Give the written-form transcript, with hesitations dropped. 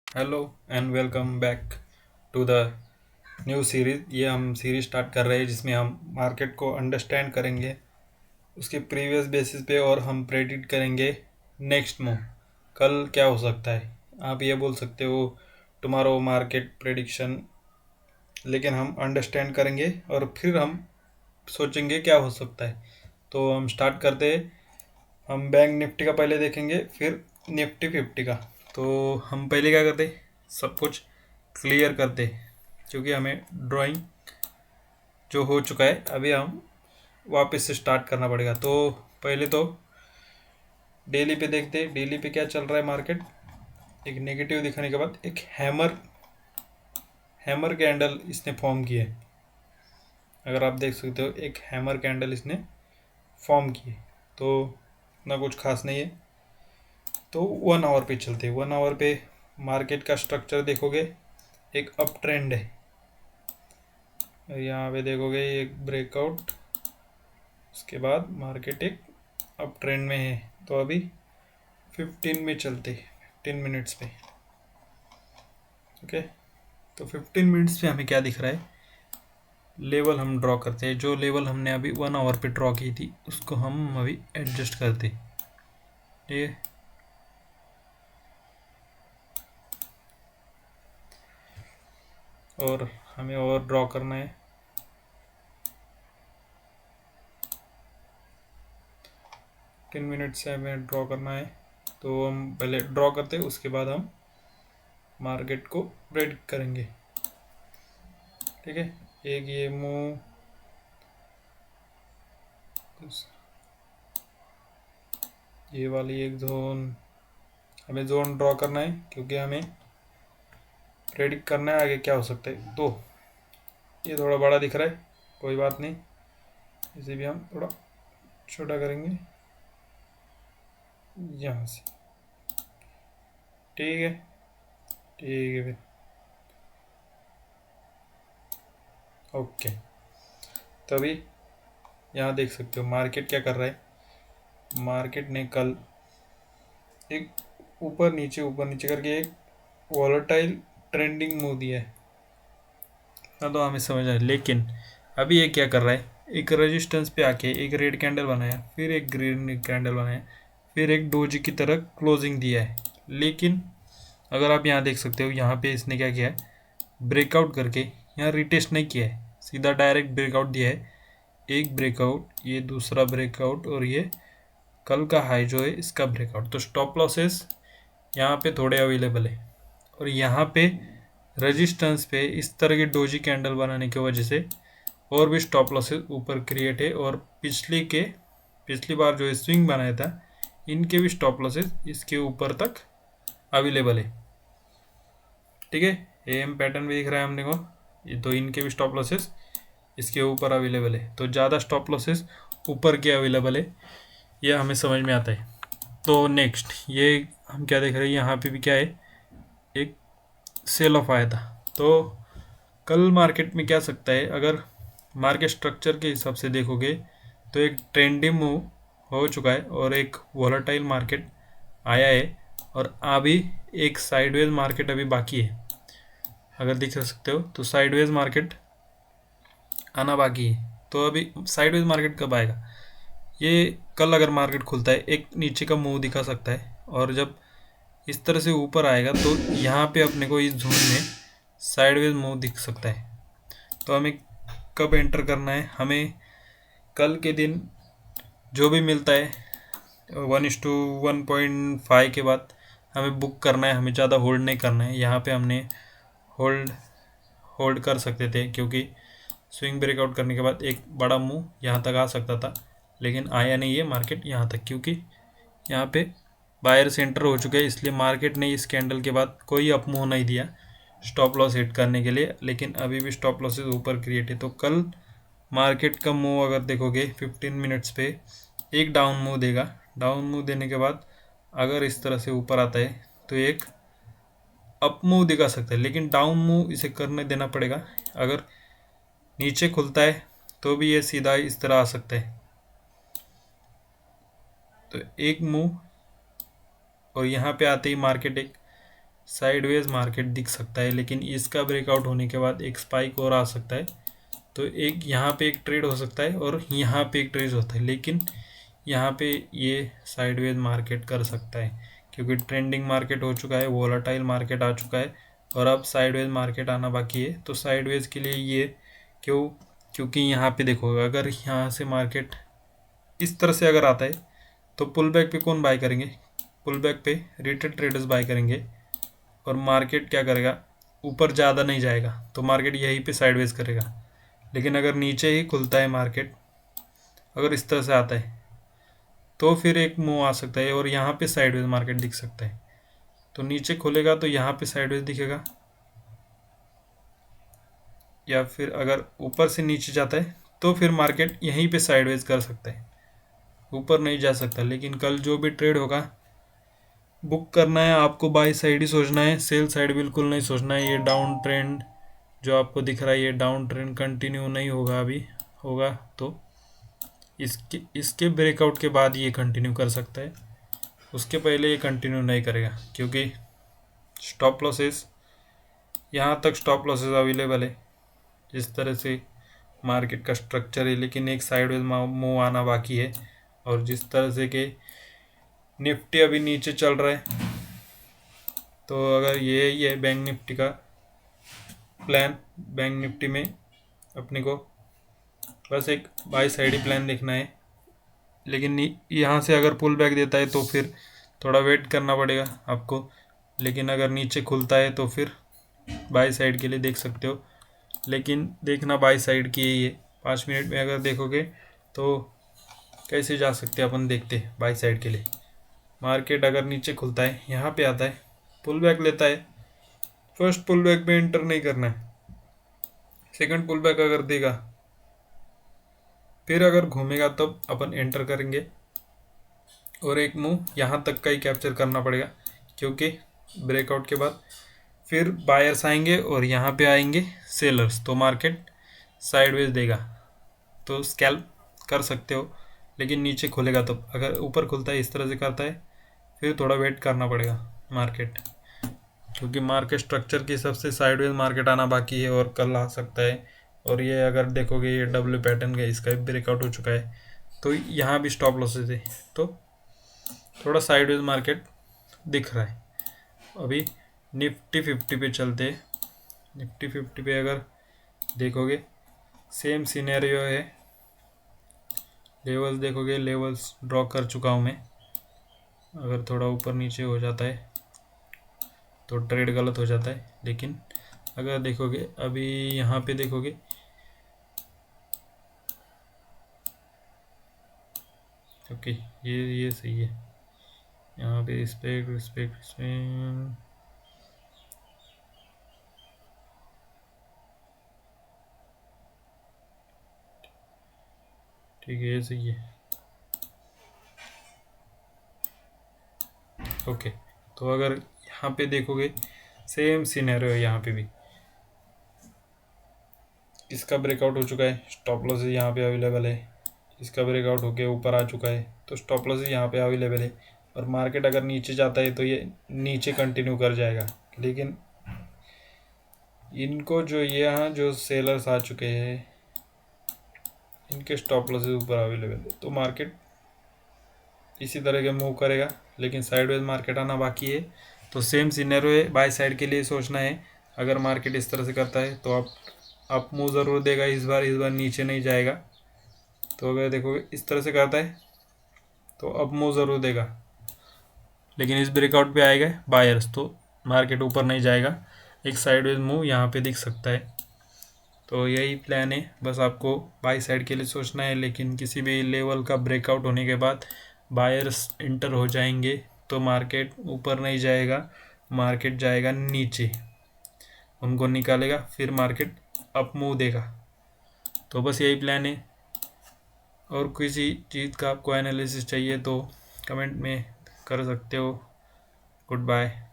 Hello and welcome back to the new series. ये हम series start कर रहे हैं जिसमें हम मार्केट को अंडरस्टैंड करेंगे उसके प्रीवियस बेसिस पे और हम प्रेडिक्ट करेंगे नेक्स्ट मूव कल क्या हो सकता है। आप ये बोल सकते हो टुमारो मार्केट प्रेडिक्शन, लेकिन हम अंडरस्टैंड करेंगे और फिर हम सोचेंगे क्या हो सकता है। तो हम स्टार्ट करते हैं। हम बैंक निफ्टी का पहले देखेंगे, फिर निफ्टी 50 का। तो हम पहले क्या करते, सब कुछ क्लियर करते, क्योंकि हमें ड्राइंग जो हो चुका है अभी हम वापस से स्टार्ट करना पड़ेगा। तो पहले तो डेली पे देखते, डेली पे क्या चल रहा है मार्केट। एक नेगेटिव दिखाने के बाद एक हैमर हैमर कैंडल इसने फॉर्म किया है। अगर आप देख सकते हो एक हैमर कैंडल इसने फॉर्म की है। तो ना कुछ खास नहीं है। तो 1 आवर पे चलते, 1 आवर पे मार्केट का स्ट्रक्चर देखोगे, एक अप ट्रेंड है। यहाँ पे देखोगे एक ब्रेकआउट, उसके बाद मार्केट एक अप ट्रेंड में है। तो अभी 15 में चलते, 15 मिनट्स पे। ओके, तो 15 मिनट्स पे हमें क्या दिख रहा है, लेवल हम ड्रॉ करते हैं। जो लेवल हमने अभी 1 आवर पे ड्रॉ की थी उसको हम अभी एडजस्ट करते, ठीक है। और हमें और ड्रॉ करना है। 10 मिनट से हमें ड्रॉ करना है। तो हम पहले ड्रॉ करते हैं, उसके बाद हम मार्केट को प्रेडिक्ट करेंगे, ठीक है। एक ये मूव, ये वाली एक जोन, हमें जोन ड्रॉ करना है क्योंकि हमें प्रेडिक्ट करना है आगे क्या हो सकता है। तो ये थोड़ा बड़ा दिख रहा है, कोई बात नहीं, इसे भी हम थोड़ा छोटा करेंगे यहाँ से, ठीक है। ठीक है फिर, ओके। तभी यहाँ देख सकते हो मार्केट क्या कर रहा है। मार्केट ने कल एक ऊपर नीचे करके एक वॉलेटाइल ट्रेंडिंग मूव दिया है ना, तो हमें समझ आया। लेकिन अभी ये क्या कर रहा है, एक रेजिस्टेंस पे आके एक रेड कैंडल बनाया, फिर एक ग्रीन कैंडल बनाया, फिर एक डोजी की तरह क्लोजिंग दिया है। लेकिन अगर आप यहाँ देख सकते हो, यहाँ पे इसने क्या किया है, ब्रेकआउट करके यहाँ रिटेस्ट नहीं किया है, सीधा डायरेक्ट ब्रेकआउट दिया है। एक ब्रेकआउट, ये दूसरा ब्रेकआउट, और ये कल का हाई जो है इसका ब्रेकआउट। तो स्टॉप लॉसेस यहाँ पे थोड़े अवेलेबल है। और यहाँ पे रेजिस्टेंस पे इस तरह की डोजी कैंडल बनाने की वजह से और भी स्टॉप लॉसेस ऊपर क्रिएट है। और पिछली बार जो स्विंग बनाया था, इनके भी स्टॉप लॉसेस इसके ऊपर तक अवेलेबल है, ठीक है। एम पैटर्न भी दिख रहा है हमने को, ये तो इनके भी स्टॉप लॉसेस इसके ऊपर अवेलेबल है। तो ज़्यादा स्टॉप लॉसेस ऊपर के अवेलेबल है, ये हमें समझ में आता है। तो नेक्स्ट ये हम क्या देख रहे हैं, यहाँ पे भी क्या है, एक सेल ऑफ आया था। तो कल मार्केट में क्या सकता है, अगर मार्केट स्ट्रक्चर के हिसाब से देखोगे तो एक ट्रेंडिंग मूव हो चुका है और एक वॉलेटाइल मार्केट आया है, और अभी एक साइडवेज मार्केट अभी बाकी है। अगर दिख सकते हो तो साइडवेज मार्केट आना बाकी है। तो अभी साइडवेज मार्केट कब आएगा, ये कल अगर मार्केट खुलता है एक नीचे का मुंह दिखा सकता है, और जब इस तरह से ऊपर आएगा तो यहाँ पे अपने को इस जोन में साइडवेज मुंह दिख सकता है। तो हमें कब एंटर करना है, हमें कल के दिन जो भी मिलता है 1:1.5 के बाद हमें बुक करना है, हमें ज़्यादा होल्ड नहीं करना है। यहाँ पे हमने होल्ड होल्ड कर सकते थे, क्योंकि स्विंग ब्रेकआउट करने के बाद एक बड़ा मूव यहाँ तक आ सकता था, लेकिन आया नहीं है मार्केट यहाँ तक, क्योंकि यहाँ पे बायर सेंटर हो चुके हैं। इसलिए मार्केट ने इस कैंडल के बाद कोई अप मूव नहीं दिया स्टॉप लॉस हिट करने के लिए, लेकिन अभी भी स्टॉप लॉसेस ऊपर क्रिएट है। तो कल मार्केट का मूव अगर देखोगे 15 मिनट्स पे एक डाउन मूव देगा। डाउन मूव देने के बाद अगर इस तरह से ऊपर आता है तो एक अप मूव दिखा सकता है, लेकिन डाउन मूव इसे करने देना पड़ेगा। अगर नीचे खुलता है तो भी ये सीधा इस तरह आ सकता है। तो एक मूव, और यहाँ पे आते ही मार्केट एक साइडवेज मार्केट दिख सकता है, लेकिन इसका ब्रेकआउट होने के बाद एक स्पाइक और आ सकता है। तो एक यहाँ पे एक ट्रेड हो सकता है और यहाँ पे एक ट्रेड होता है, लेकिन यहाँ पे ये साइडवेज मार्केट कर सकता है क्योंकि ट्रेंडिंग मार्केट हो चुका है, वोलाटाइल मार्केट आ चुका है और अब साइडवेज मार्केट आना बाकी है। तो साइडवेज के लिए ये क्योंकि यहाँ पे देखो, अगर यहाँ से मार्केट इस तरह से अगर आता है तो पुल बैक पे कौन बाय करेंगे? पुल बैक पे रिटेल ट्रेडर्स बाय करेंगे और मार्केट क्या करेगा? ऊपर ज़्यादा नहीं जाएगा तो मार्केट यहीं पे साइडवेज करेगा। लेकिन अगर नीचे ही खुलता है मार्केट, अगर इस तरह से आता है तो फिर एक मूव आ सकता है और यहाँ पे साइडवेज मार्केट दिख सकता है। तो नीचे खुलेगा तो यहाँ पे साइडवेज दिखेगा, या फिर अगर ऊपर से नीचे जाता है तो फिर मार्केट यहीं पे साइडवेज कर सकता है, ऊपर नहीं जा सकता। लेकिन कल जो भी ट्रेड होगा बुक करना है आपको, बाई साइड ही सोचना है, सेल साइड बिल्कुल नहीं सोचना है। ये डाउन ट्रेंड जो आपको दिख रहा है, ये डाउन ट्रेंड कंटिन्यू नहीं होगा, अभी होगा तो इसके ब्रेकआउट के बाद ये कंटिन्यू कर सकता है, उसके पहले ये कंटिन्यू नहीं करेगा क्योंकि स्टॉप लॉसेस, यहाँ तक स्टॉप लॉसेस अवेलेबल है जिस तरह से मार्केट का स्ट्रक्चर है। लेकिन एक साइडवेज मूव आना बाकी है और जिस तरह से कि निफ्टी अभी नीचे चल रहा है, तो अगर ये बैंक निफ्टी का प्लान, बैंक निफ्टी में अपने को बस एक बाई साइड ही प्लान देखना है। लेकिन यहाँ से अगर पुल बैक देता है तो फिर थोड़ा वेट करना पड़ेगा आपको, लेकिन अगर नीचे खुलता है तो फिर बाई साइड के लिए देख सकते हो। लेकिन देखना बाई साइड की ये 5 मिनट में अगर देखोगे तो कैसे जा सकते हैं अपन, देखते हैं बाई साइड के लिए। मार्केट अगर नीचे खुलता है, यहाँ पे आता है, पुल बैक लेता है, फर्स्ट पुल बैक में एंटर नहीं करना है, सेकंड पुल बैक अगर देगा फिर अगर घूमेगा तब अपन एंटर करेंगे और एक मूव यहाँ तक का ही कैप्चर करना पड़ेगा क्योंकि ब्रेकआउट के बाद फिर बायर्स आएंगे और यहाँ पे आएंगे सेलर्स, तो मार्केट साइडवेज देगा। तो स्कैल्प कर सकते हो, लेकिन नीचे खुलेगा तो, अगर ऊपर खुलता है इस तरह से करता है फिर थोड़ा वेट करना पड़ेगा मार्केट, क्योंकि मार्केट स्ट्रक्चर के हिसाब से साइडवेज मार्केट आना बाकी है और कल आ सकता है। और ये अगर देखोगे ये डब्ल्यू पैटर्न का इसका भी ब्रेकआउट हो चुका है, तो यहाँ भी स्टॉप लॉसेस है, तो थोड़ा साइडवेज मार्केट दिख रहा है। अभी निफ्टी 50 पे चलते हैं। निफ्टी 50 पे अगर देखोगे सेम सिनेरियो है, लेवल्स देखोगे, लेवल्स ड्रॉ कर चुका हूँ मैं। अगर थोड़ा ऊपर नीचे हो जाता है तो ट्रेड गलत हो जाता है, लेकिन अगर देखोगे अभी यहाँ पे देखोगे ओके, ये सही है। यहाँ पे रिस्पेक्ट इसमें ठीक है, ये सही है। ओके, तो अगर यहाँ पे देखोगे सेम सिनेरियो है, यहाँ पे भी इसका ब्रेकआउट हो चुका है, स्टॉप लॉस यहाँ पे अवेलेबल है, इसका ब्रेकआउट होके ऊपर आ चुका है तो स्टॉप लॉस यहाँ पे अवेलेबल है। और मार्केट अगर नीचे जाता है तो ये नीचे कंटिन्यू कर जाएगा, लेकिन इनको जो यहाँ जो सेलर्स आ चुके हैं इनके स्टॉप लॉसेस ऊपर अवेलेबल है, तो मार्केट इसी तरह के मूव करेगा। लेकिन साइडवेज मार्केट आना बाकी है, तो सेम सिनेरियो है, बाय साइड के लिए सोचना है। अगर मार्केट इस तरह से करता है तो आप मूव ज़रूर देगा, इस बार नीचे नहीं जाएगा। तो अगर देखोगे इस तरह से करता है तो अब मूव ज़रूर देगा, लेकिन इस ब्रेकआउट पे आएगा बायर्स तो मार्केट ऊपर नहीं जाएगा, एक साइडवेज मूव यहाँ पे दिख सकता है। तो यही प्लान है, बस आपको बाई साइड के लिए सोचना है। लेकिन किसी भी लेवल का ब्रेकआउट होने के बाद बायर्स इंटर हो जाएंगे तो मार्केट ऊपर नहीं जाएगा, मार्केट जाएगा नीचे, उनको निकालेगा, फिर मार्केट अप मूव देगा। तो बस यही प्लान है। और किसी चीज़ का आपको एनालिसिस चाहिए तो कमेंट में कर सकते हो। Good bye.